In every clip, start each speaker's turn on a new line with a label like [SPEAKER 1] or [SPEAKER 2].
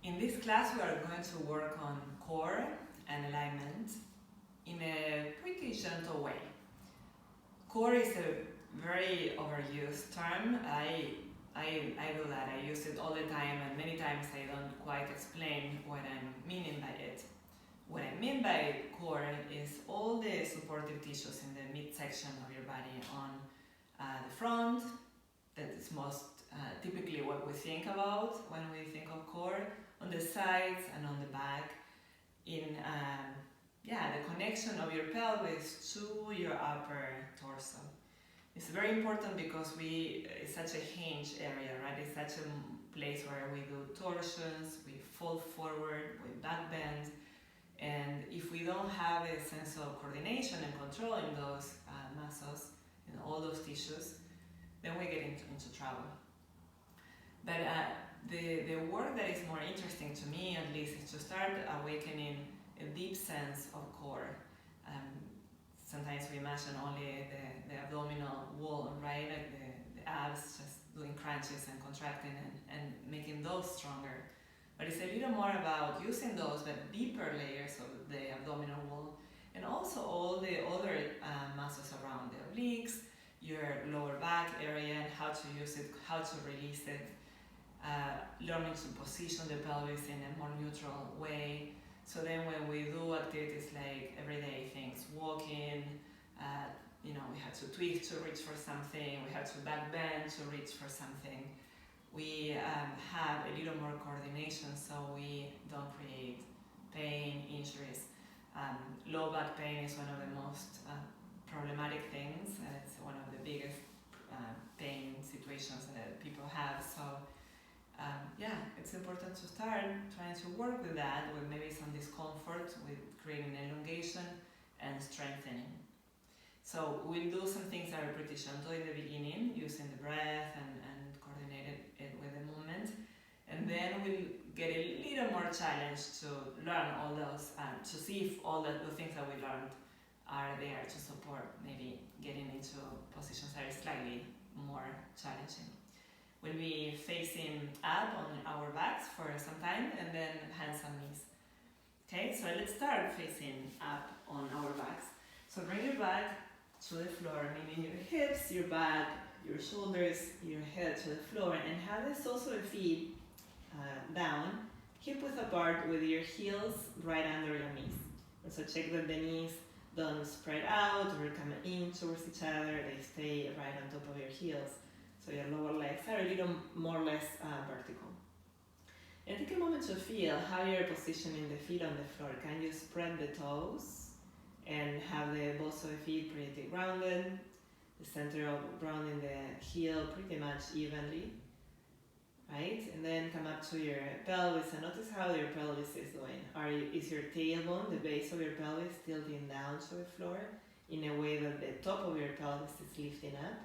[SPEAKER 1] In this class we are going to work on core and alignment in a pretty gentle way. Core is a very overused term. I do that. I use it all the time, and many times I don't quite explain what I'm meaning by it. What I mean by core is all the supportive tissues in the midsection of your body on the front. That is most typically what we think about when we think of core. On the sides and on the back. In the connection of your pelvis to your upper torso. It's very important because it's such a hinge area, right? It's such a place where we do torsions, we fall forward, we back bend, and if we don't have a sense of coordination and control in those muscles, in all those tissues, then we get into trouble. But the work that is more interesting to me, at least, is to start awakening a deep sense of core. Sometimes we imagine only the abdominal wall, right? Like the abs just doing crunches and contracting and making those stronger. But it's a little more about using those but deeper layers of the abdominal wall, and also all the other muscles around the obliques, your lower back area, and how to use it, how to release it. Learning to position the pelvis in a more neutral way. So then when we do activities like everyday things, walking, we have to twist to reach for something, we have to back bend to reach for something. We have a little more coordination so we don't create pain, injuries. Low back pain is one of the most problematic things. It's one of the biggest pain situations that people have. So it's important to start trying to work with that, with maybe some discomfort, with creating elongation and strengthening. So we'll do some things that are pretty gentle in the beginning, using the breath and coordinate it with the movement. And then we'll get a little more challenged to learn all those, to see if all the things that we learned are there to support maybe getting into positions that are slightly more challenging. We'll be facing up on our backs for some time, and then hands and knees. Okay, so let's start facing up on our backs. So bring your back to the floor, meaning your hips, your back, your shoulders, your head to the floor, and have the soles of your feet down, hip width apart with your heels right under your knees. And so check that the knees don't spread out or come in towards each other, they stay right on top of your heels. So your lower legs are a little more or less vertical. And take a moment to feel how you're positioning the feet on the floor. Can you spread the toes and have the balls of the feet pretty grounded? The center of grounding the heel pretty much evenly, right? And then come up to your pelvis and notice how your pelvis is doing. Is your tailbone, the base of your pelvis, tilting down to the floor in a way that the top of your pelvis is lifting up?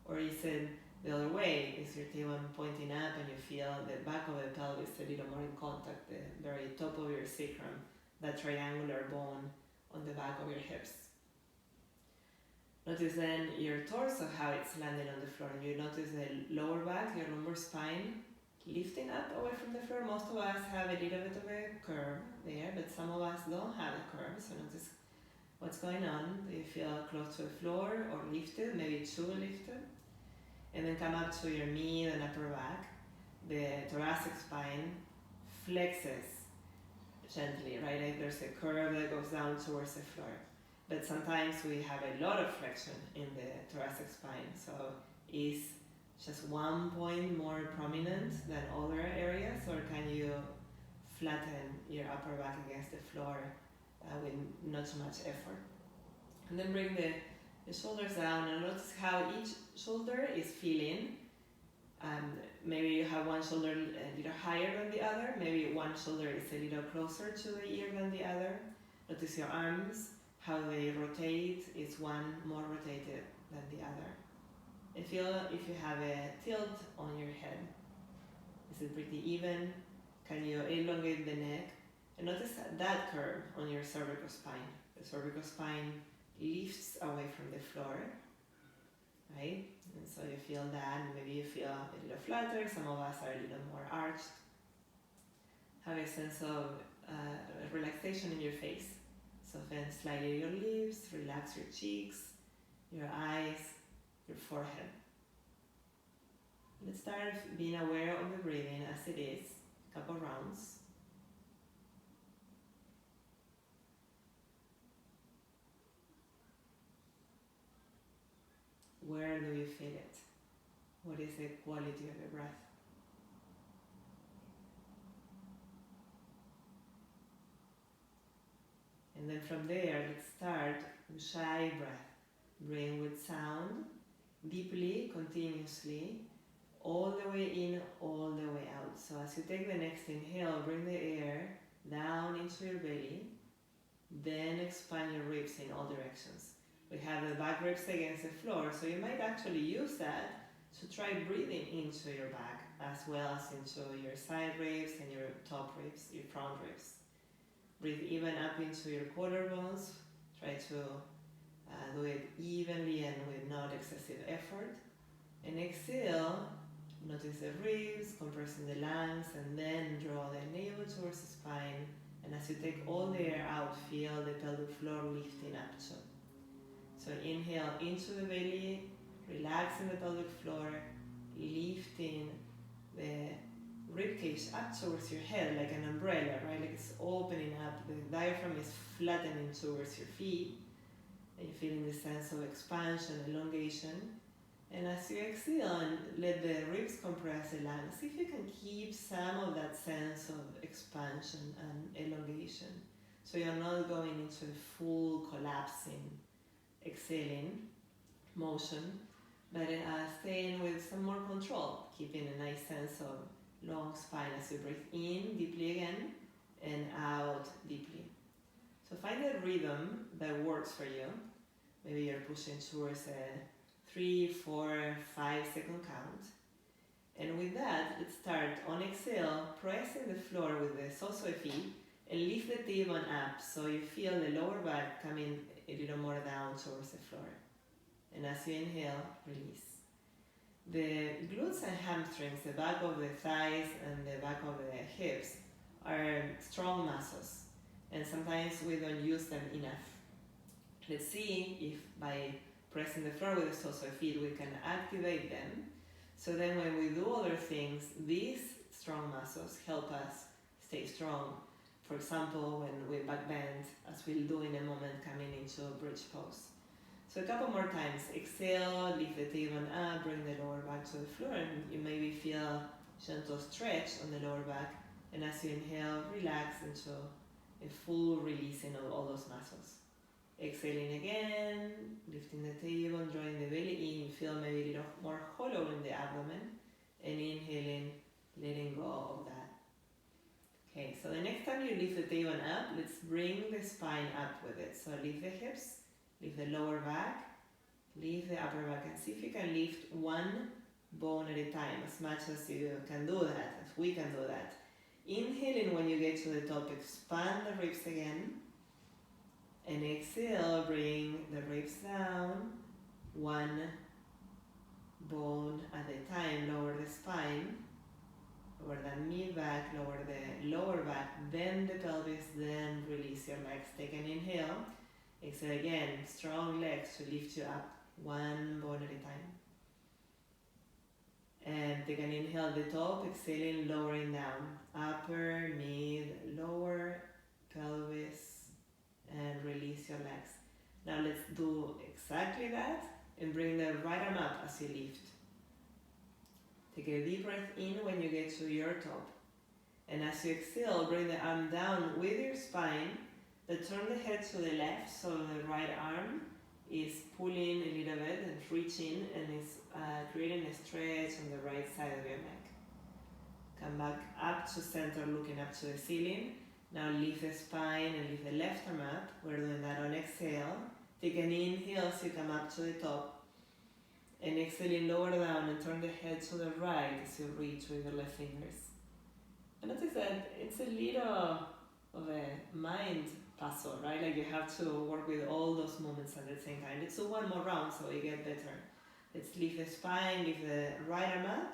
[SPEAKER 1] Or is it the other way? Is your tailbone pointing up and you feel the back of the pelvis a little more in contact, the very top of your sacrum, that triangular bone on the back of your hips? Notice then your torso, how it's landing on the floor. You notice the lower back, your lumbar spine, lifting up away from the floor. Most of us have a little bit of a curve there, but some of us don't have a curve. So notice what's going on. Do you feel close to the floor or lifted, maybe too lifted? And then come up to your mid and upper back. The thoracic spine flexes gently, right? Like there's a curve that goes down towards the floor. But sometimes we have a lot of flexion in the thoracic spine. So is just one point more prominent than other areas, or can you flatten your upper back against the floor with not so much effort? And then bring the shoulders down and notice how each shoulder is feeling. Maybe you have one shoulder a little higher than the other. Maybe one shoulder is a little closer to the ear than the other. Notice your arms, how they rotate. Is one more rotated than the other? And feel if you have a tilt on your head. Is it pretty even? Can you elongate the neck? And notice that curve on your cervical spine. The cervical spine lifts away from the floor, right? And so you feel that, maybe you feel a little flatter. Some of us are a little more arched. How sense of relaxation in your face. Soften slightly your lips, relax your cheeks, your eyes, your forehead. Let's start being aware of the breathing as it is, a couple rounds. Where do you feel it? What is the quality of your breath? And then from there, let's start Ujjayi breath. Breathe with sound, deeply, continuously, all the way in, all the way out. So as you take the next inhale, bring the air down into your belly, then expand your ribs in all directions. We have the back ribs against the floor, so you might actually use that to try breathing into your back as well as into your side ribs and your top ribs, your front ribs. Breathe even up into your collarbones. Try to do it evenly and with not excessive effort. And exhale, notice the ribs, compressing the lungs, and then draw the navel towards the spine. And as you take all the air out, feel the pelvic floor lifting up too. So inhale into the belly, relaxing the pelvic floor, lifting the ribcage up towards your head like an umbrella, right? Like it's opening up, the diaphragm is flattening towards your feet, and you're feeling the sense of expansion, elongation. And as you exhale and let the ribs compress the lungs, see if you can keep some of that sense of expansion and elongation. So you're not going into a full collapsing, exhaling motion, but staying with some more control, keeping a nice sense of long spine as you breathe in deeply again and out deeply. So find a rhythm that works for you. Maybe you're pushing towards a 3, 4, 5 second count. And with that, let's start on exhale, pressing the floor with the soles of the feet and lift the tailbone up so you feel the lower back coming a little more down towards the floor. And as you inhale, release. The glutes and hamstrings, the back of the thighs and the back of the hips, are strong muscles, and sometimes we don't use them enough. Let's see if by pressing the floor with the soles of the feet we can activate them. So then when we do other things, these strong muscles help us stay strong. For example, when we back bend, as we'll do in a moment coming into a bridge pose. So a couple more times. Exhale, lift the tailbone up, bring the lower back to the floor, and you maybe feel gentle stretch on the lower back. And as you inhale, relax into a full releasing of all those muscles. Exhaling again, lifting the tailbone, drawing the belly in. You feel maybe a little more hollow in the abdomen. And inhaling, letting go of that. Okay, so the next time you lift the tailbone up, let's bring the spine up with it. So lift the hips, lift the lower back, lift the upper back, and see if you can lift one bone at a time, as much as you can do that, as we can do that. Inhaling when you get to the top, expand the ribs again. And exhale, bring the ribs down, one bone at a time, lower the spine. Lower the mid-back, lower the lower back, then the pelvis, then release your legs. Take an inhale. Exhale again, strong legs to lift you up, one bone at a time. And take an inhale at the top, exhaling, lowering down. Upper, mid, lower, pelvis, and release your legs. Now let's do exactly that and bring the right arm up as you lift. Take a deep breath in when you get to your top. And as you exhale, bring the arm down with your spine, but turn the head to the left so the right arm is pulling a little bit and reaching and is creating a stretch on the right side of your neck. Come back up to center, looking up to the ceiling. Now lift the spine and lift the left arm up. We're doing that on exhale. Take an inhale as you come up to the top. And exhaling, lower down and turn the head to the right as you reach with your left fingers. And notice that it's a little of a mind puzzle, right? Like you have to work with all those movements at the same time. Let's do one more round so you get better. Let's lift the spine, lift the right arm up.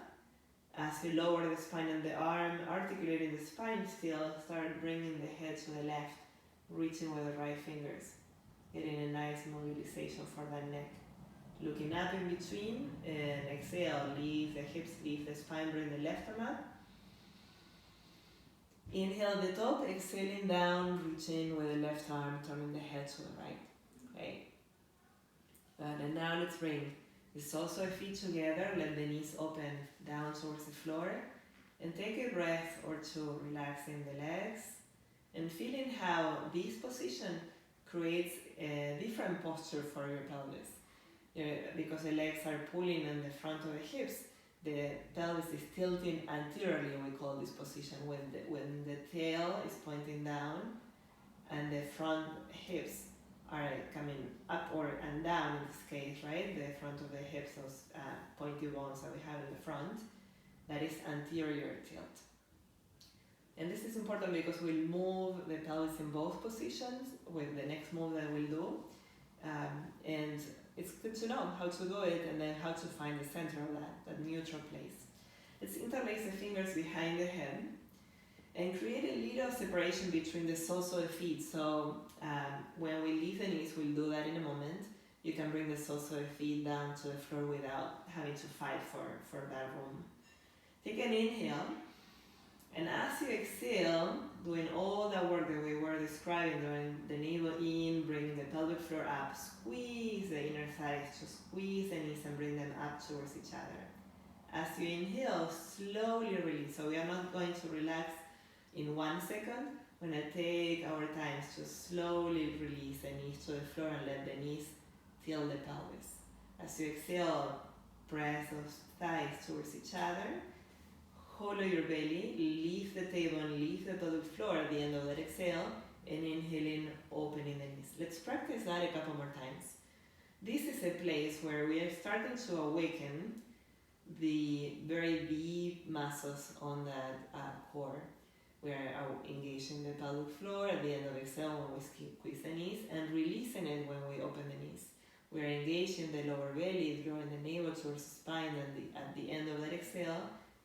[SPEAKER 1] As you lower the spine and the arm, articulate articulating the spine still, start bringing the head to the left, reaching with the right fingers, getting a nice mobilization for that neck. Looking up in between, and exhale, leave the hips, leave the spine, bring the left arm up. Inhale at the top, exhaling down, reaching with the left arm, turning the head to the right. Okay. And now let's bring the soles of the feet together, let the knees open down towards the floor, and take a breath or two, relaxing the legs, and feeling how this position creates a different posture for your pelvis. Because the legs are pulling on the front of the hips, the pelvis is tilting anteriorly, we call this position, when the tail is pointing down and the front hips are coming up and down in this case, right? The front of the hips, those pointy bones that we have in the front, that is anterior tilt. And this is important because we'll move the pelvis in both positions with the next move that we'll do. And it's good to know how to do it and then how to find the center of that neutral place. Let's interlace the fingers behind the head and create a little separation between the soles of the feet. So when we leave the knees, we'll do that in a moment. You can bring the soles of the feet down to the floor without having to fight for that room. Take an inhale, and as you exhale, doing all that work that we were describing, doing the navel in, bringing the pelvic floor up, squeeze the inner thighs, just squeeze the knees and bring them up towards each other. As you inhale, slowly release. So we are not going to relax in 1 second. We're going to take our time to slowly release the knees to the floor and let the knees feel the pelvis. As you exhale, press those thighs towards each other. Hollow your belly, leave the table and leave the pelvic floor at the end of that exhale, and inhaling, opening the knees. Let's practice that a couple more times. This is a place where we are starting to awaken the very deep muscles on that core. We are engaging the pelvic floor at the end of exhale when we squeeze the knees, and releasing it when we open the knees. We are engaging the lower belly, drawing the navel towards the spine, and at the end of that exhale,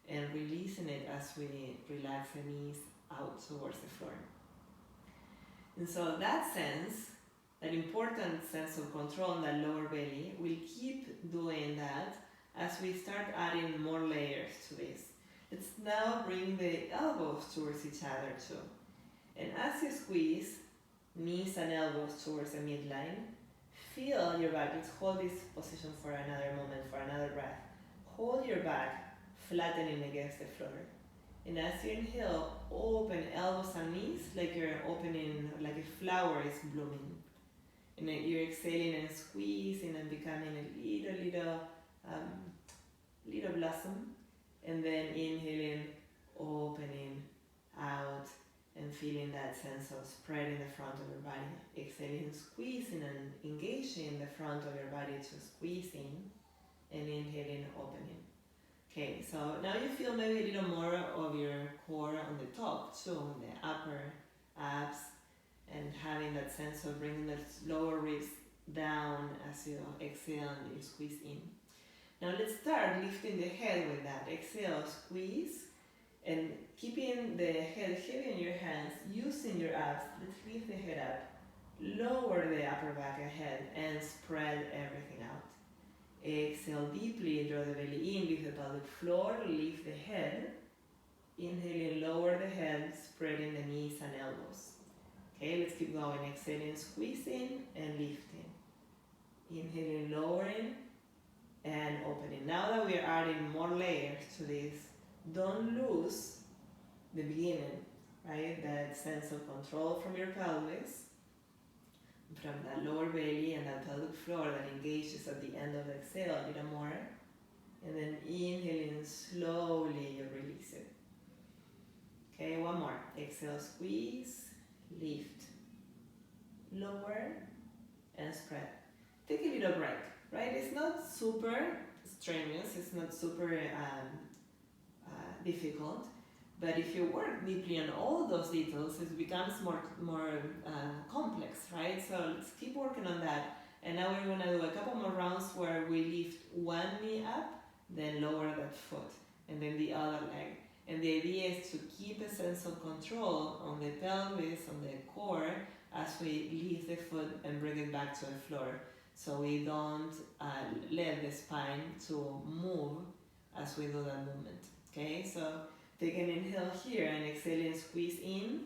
[SPEAKER 1] and releasing it as we relax the knees out towards the floor. And so that sense, that important sense of control in that lower belly, we'll keep doing that as we start adding more layers to this. Let's now bring the elbows towards each other too. And as you squeeze, knees and elbows towards the midline, feel your back. Let's hold this position for another moment, for another breath. Hold your back flattening against the floor. And as you inhale, open elbows and knees like you're opening, like a flower is blooming. And then you're exhaling and squeezing and becoming a little blossom. And then inhaling, opening out, and feeling that sense of spreading the front of your body. Exhaling, squeezing and engaging the front of your body to squeezing, and inhaling, opening. Okay, so now you feel maybe a little more of your core on the top too, the upper abs, and having that sense of bringing the lower ribs down as you exhale and you squeeze in. Now let's start lifting the head with that. Exhale, squeeze, and keeping the head heavy in your hands, using your abs, let's lift the head up, lower the upper back ahead, and spread everything out. Exhale deeply, draw the belly in, lift the pelvic floor, lift the head. Inhaling, lower the head, spreading the knees and elbows. Okay, let's keep going. Exhaling, squeezing and lifting. Inhaling, lowering and opening. Now that we are adding more layers to this, don't lose the beginning, right? That sense of control from your pelvis, from that lower belly and that pelvic floor that engages at the end of the exhale a little more. And then inhaling, slowly you release it. Okay, one more. Exhale, squeeze, lift, lower, and spread. Take a little break, right? It's not super strenuous, it's not super difficult, but if you work deeply on all those details, it becomes more complex, right? So let's keep working on that. And now we're gonna do a couple more rounds where we lift one knee up, then lower that foot, and then the other leg. And the idea is to keep a sense of control on the pelvis, on the core, as we lift the foot and bring it back to the floor. So we don't let the spine to move as we do that movement. Okay, so take an inhale here and exhale and squeeze in.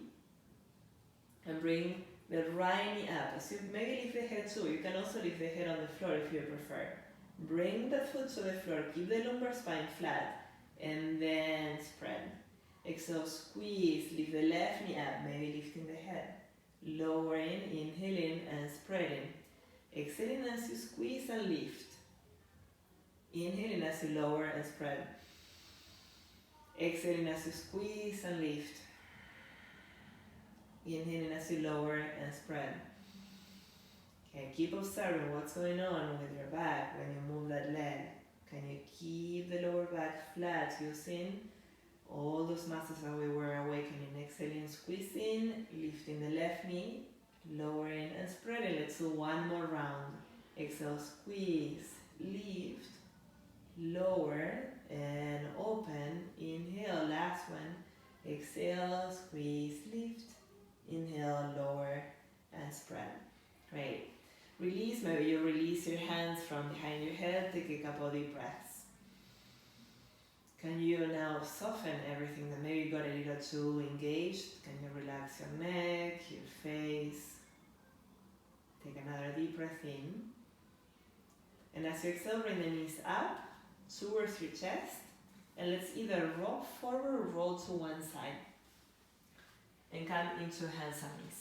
[SPEAKER 1] And bring the right knee up. So maybe lift the head too. You can also lift the head on the floor if you prefer. Bring the foot to the floor. Keep the lumbar spine flat. And then spread. Exhale, squeeze. Lift the left knee up. Maybe lifting the head. Lowering, inhaling, and spreading. Exhaling as you squeeze and lift. Inhaling as you lower and spread. Exhaling as you squeeze and lift. Inhaling as you lower and spread. Okay, keep observing what's going on with your back when you move that leg. Can you keep the lower back flat using all those muscles that we were awakening? Exhaling, squeezing, lifting the left knee, lowering and spreading. Let's do one more round. Exhale, squeeze, lift, lower and open. Inhale, last one. Exhale, squeeze, lift. Inhale, lower, and spread. Great. Release, maybe you release your hands from behind your head. Take a couple of deep breaths. Can you now soften everything that maybe got a little too engaged? Can you relax your neck, your face? Take another deep breath in. And as you exhale, bring the knees up towards your chest. And let's either roll forward or roll to one side. And come into hands and knees.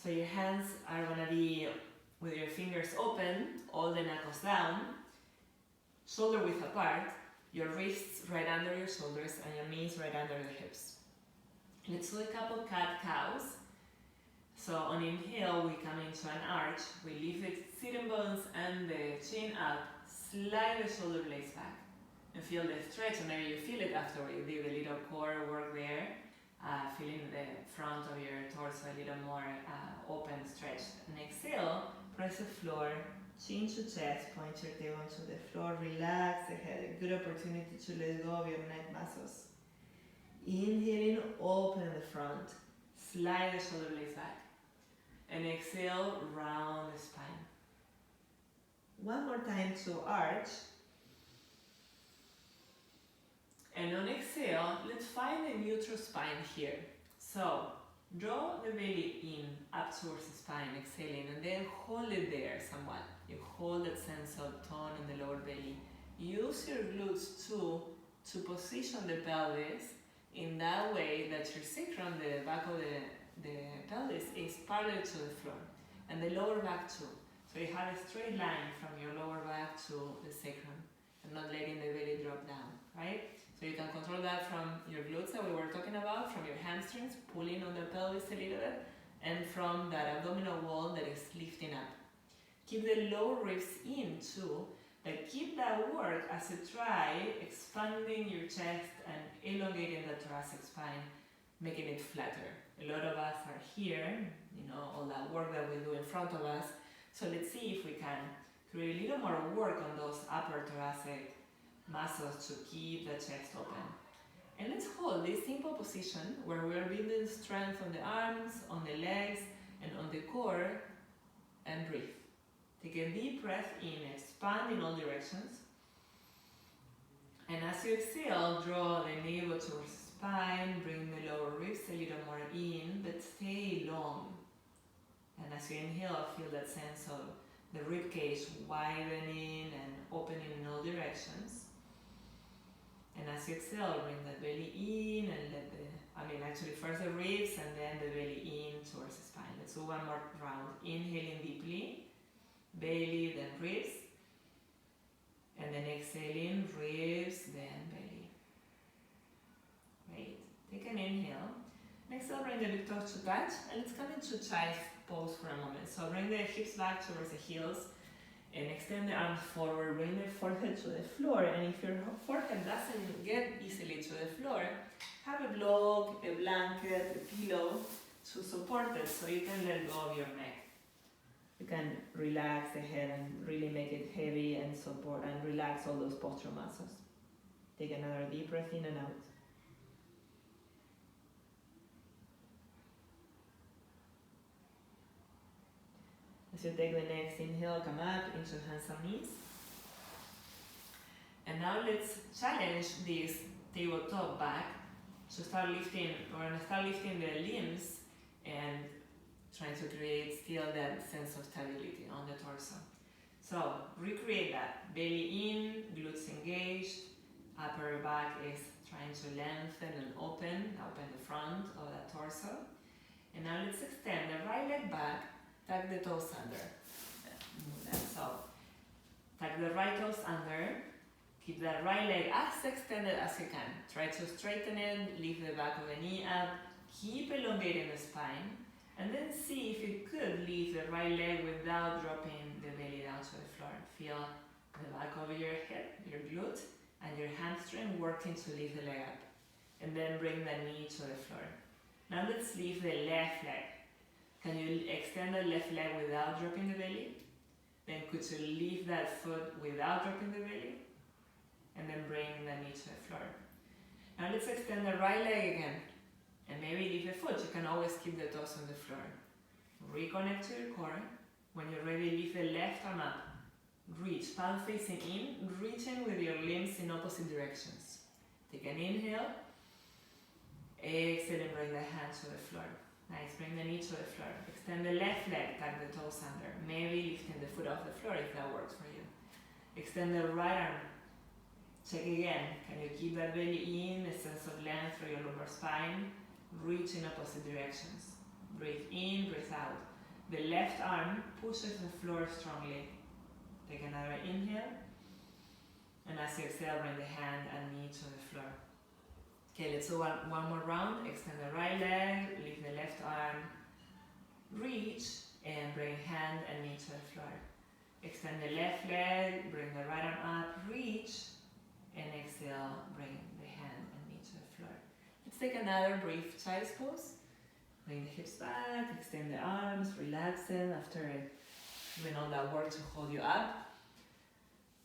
[SPEAKER 1] So your hands are going to be with your fingers open, all the knuckles down, shoulder width apart, your wrists right under your shoulders and your knees right under the hips. Let's do a couple cat-cows. So on inhale, we come into an arch. We lift the sitting bones and the chin up, slide the shoulder blades back. And feel the stretch, and maybe you feel it after you did a little core work there. Feeling the front of your torso a little more open, stretched. And exhale, press the floor, chin to chest, point your tailbone to the floor, relax the head. A good opportunity to let go of your neck muscles. Inhaling, open the front, slide the shoulder blades back. And exhale, round the spine. One more time to arch. And on exhale, let's find a neutral spine here. So, draw the belly in, up towards the spine, exhaling, and then hold it there somewhat. You hold that sense of tone in the lower belly. Use your glutes too to position the pelvis in that way that your sacrum, the back of the pelvis, is parallel to the floor. And the lower back too. So you have a straight line from your lower back to the sacrum, and not letting the belly drop down, right? So you can control that from your glutes that we were talking about, from your hamstrings, pulling on the pelvis a little bit, and from that abdominal wall that is lifting up. Keep the lower ribs in too, but keep that work as you try expanding your chest and elongating the thoracic spine, making it flatter. A lot of us are here, all that work that we do in front of us. So let's see if we can create a little more work on those upper thoracic muscles to keep the chest open. And let's hold this simple position where we are building strength on the arms, on the legs, and on the core, and breathe. Take a deep breath in, expand in all directions. And as you exhale, draw the navel towards the spine, bring the lower ribs a little more in, but stay long. And as you inhale, feel that sense of the rib cage widening and opening in all directions. And as you exhale, bring the belly in and first the ribs and then the belly in towards the spine. Let's do one more round. Inhaling deeply, belly, then ribs. And then exhaling, ribs, then belly. Great. Take an inhale. Exhale, bring the big toes to touch. And let's come into child pose for a moment. So bring the hips back towards the heels. And extend the arms forward, bring the forehead to the floor. And if your forehead doesn't get easily to the floor, have a block, a blanket, a pillow to support it so you can let go of your neck. You can relax the head and really make it heavy and support and relax all those postural muscles. Take another deep breath in and out. As you take the next inhale, come up into hands and knees. And now let's challenge this tabletop back. So start lifting, we're going to start lifting the limbs and trying to create still that sense of stability on the torso. So recreate that. Belly in, glutes engaged, upper back is trying to lengthen and open the front of that torso. And now let's extend the right leg back, tuck the toes under. So tuck the right toes under, keep that right leg as extended as you can. Try to straighten it, lift the back of the knee up, keep elongating the spine, and then see if you could lift the right leg without dropping the belly down to the floor. Feel the back of your head, your glute, and your hamstring working to lift the leg up. And then bring the knee to the floor. Now let's lift the left leg. Can you extend the left leg without dropping the belly? Then could you lift that foot without dropping the belly? And then bring the knee to the floor. Now let's extend the right leg again. And maybe lift the foot. You can always keep the toes on the floor. Reconnect to your core. When you're ready, lift the left arm up. Reach, palm facing in, reaching with your limbs in opposite directions. Take an inhale. Exhale and bring the hands to the floor. Nice, bring the knee to the floor. Extend the left leg, tuck the toes under. Maybe lifting the foot off the floor if that works for you. Extend the right arm. Check again. Can you keep that belly in, a sense of length through your lower spine? Reach in opposite directions. Breathe in, breathe out. The left arm pushes the floor strongly. Take another inhale. And as you exhale, bring the hand and knee to the floor. Okay, let's do one more round. Extend the right leg, lift the left arm, reach, and bring hand and knee to the floor. Extend the left leg, bring the right arm up, reach, and exhale, bring the hand and knee to the floor. Let's take another brief child's pose. Bring the hips back, extend the arms, relaxing after doing all that work to hold you up.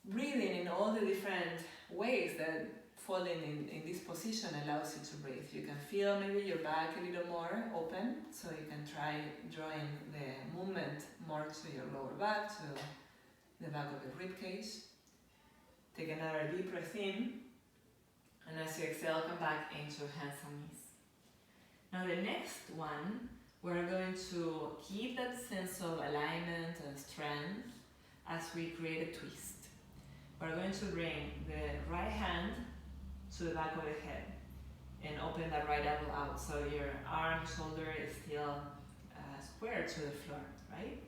[SPEAKER 1] Breathing in all the different ways that falling in this position allows you to breathe. You can feel maybe your back a little more open, so you can try drawing the movement more to your lower back, to the back of the rib cage. Take another deep breath in, and as you exhale, come back into hands and knees. Now the next one, we're going to keep that sense of alignment and strength as we create a twist. We're going to bring the right hand to the back of the head and open that right elbow out so your arm, shoulder is still square to the floor, right?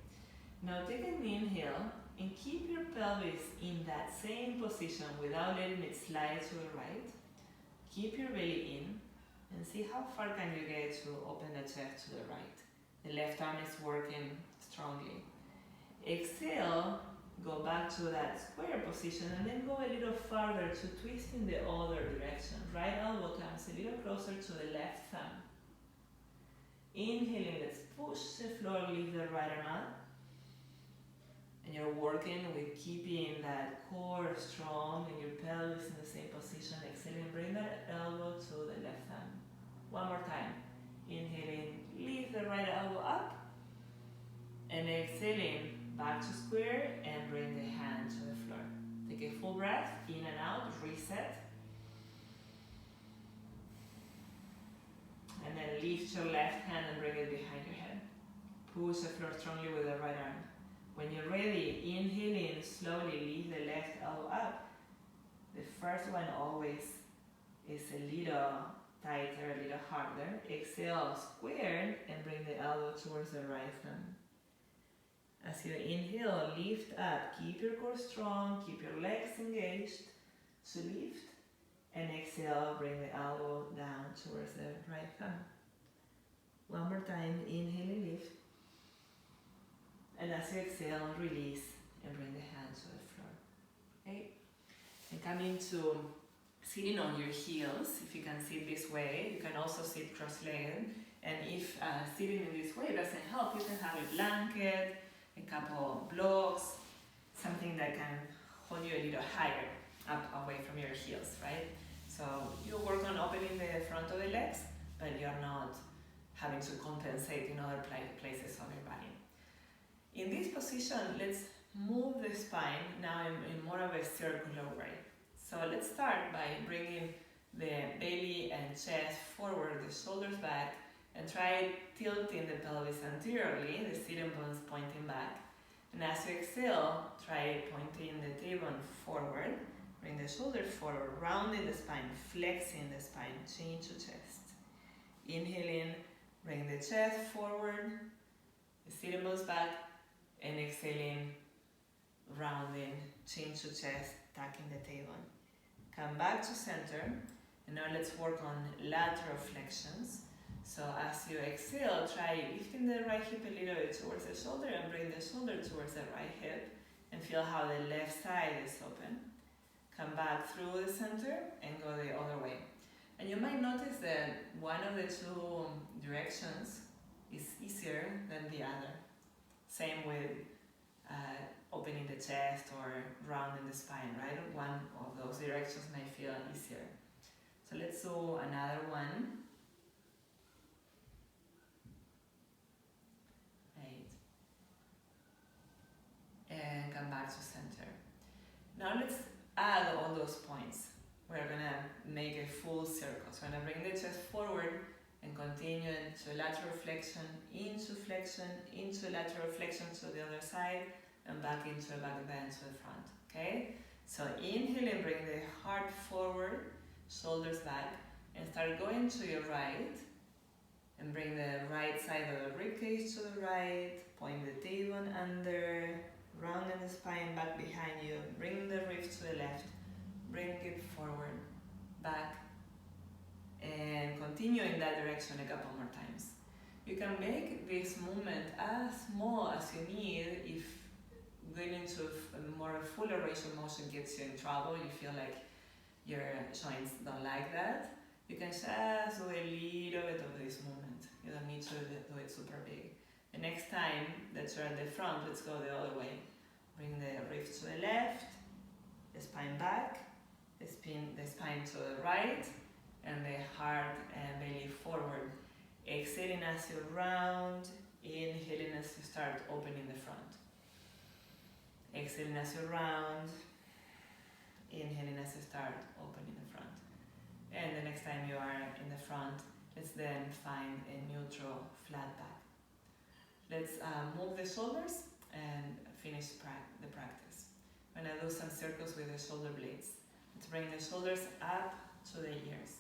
[SPEAKER 1] Now take an inhale and keep your pelvis in that same position without letting it slide to the right. Keep your belly in and see how far can you get to open the chest to the right. The left arm is working strongly. Exhale. Go back to that square position and then go a little farther to twist in the other direction. Right elbow comes a little closer to the left thumb. Inhaling, let's push the floor, lift the right arm up. And you're working with keeping that core strong and your pelvis in the same position. Exhaling, bring that elbow to the left thumb. One more time. Inhaling, lift the right elbow up. And exhaling, back to square and bring the hand to the floor. Take a full breath, in and out, reset. And then lift your left hand and bring it behind your head. Push the floor strongly with the right arm. When you're ready, inhaling, slowly lift the left elbow up. The first one always is a little tighter, a little harder. Exhale, square, and bring the elbow towards the right thumb. As you inhale, lift up. Keep your core strong, keep your legs engaged to lift. And exhale, bring the elbow down towards the right thumb. One more time, inhale and lift. And as you exhale, release and bring the hands to the floor. Okay? And come into sitting on your heels. If you can sit this way, you can also sit cross-legged. And if sitting in this way doesn't help, you can have a blanket, a couple blocks, something that can hold you a little higher up away from your heels, right? So you work on opening the front of the legs, but you're not having to compensate in other places of your body. In this position, let's move the spine now in more of a circular way. So let's start by bringing the belly and chest forward, the shoulders back, and try tilting the pelvis anteriorly, the sit bones pointing back. And as you exhale, try pointing the tailbone forward, bring the shoulders forward, rounding the spine, flexing the spine, chin to chest. Inhaling, bring the chest forward, the sit bones back, and exhaling, rounding, chin to chest, tucking the tailbone. Come back to center, and now let's work on lateral flexions. So as you exhale, try lifting the right hip a little bit towards the shoulder and bring the shoulder towards the right hip and feel how the left side is open. Come back through the center and go the other way. And you might notice that one of the two directions is easier than the other. Same with opening the chest or rounding the spine, right? One of those directions may feel easier. So let's do another one. And come back to center. Now let's add all those points. We're gonna make a full circle. So I'm gonna bring the chest forward and continue into lateral flexion, into lateral flexion to the other side, and back into a back bend to the front, okay? So inhale and bring the heart forward, shoulders back, and start going to your right, and bring the right side of the ribcage to the right, point the tailbone under, rounding the spine back behind you, bring the ribs to the left, bring it forward, back, and continue in that direction a couple more times. You can make this movement as small as you need. If going into a more fuller range of motion gets you in trouble, you feel like your joints don't like that, you can just do a little bit of this movement. You don't need to do it super big. The next time that you're at the front, let's go the other way. Bring the ribs to the left, the spine back, the spine to the right, and the heart and belly forward. Exhaling as you round, inhaling as you start opening the front. Exhaling as you round, inhaling as you start opening the front. And the next time you are in the front, let's then find a neutral flat back. Let's move the shoulders and finish the practice. I'm going to do some circles with the shoulder blades. Let's bring the shoulders up to the ears.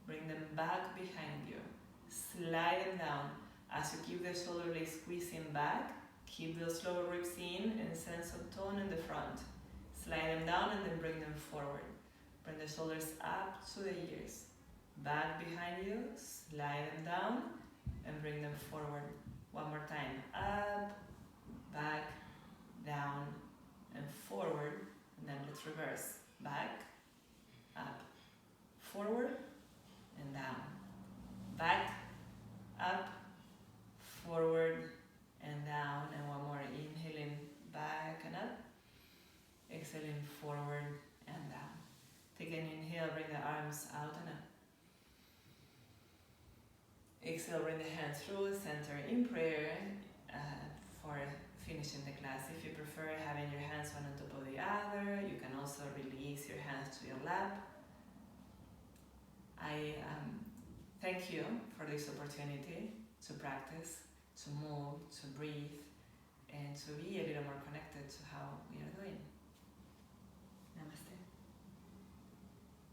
[SPEAKER 1] Bring them back behind you. Slide them down. As you keep the shoulder blades squeezing back, keep those lower ribs in and sense of tone in the front. Slide them down and then bring them forward. Bring the shoulders up to the ears. Back behind you, slide them down and bring them forward. One more time. Up, back, down, and forward. And then let's reverse. Back, up, forward, and down. Back, up, forward, and down. And one more. Inhaling back and up. Exhaling forward and down. Take an inhale, bring the arms out and up. Exhale, bring the hands through the center in prayer for finishing the class. If you prefer having your hands one on top of the other, you can also release your hands to your lap. I thank you for this opportunity to practice, to move, to breathe, and to be a little more connected to how we are doing.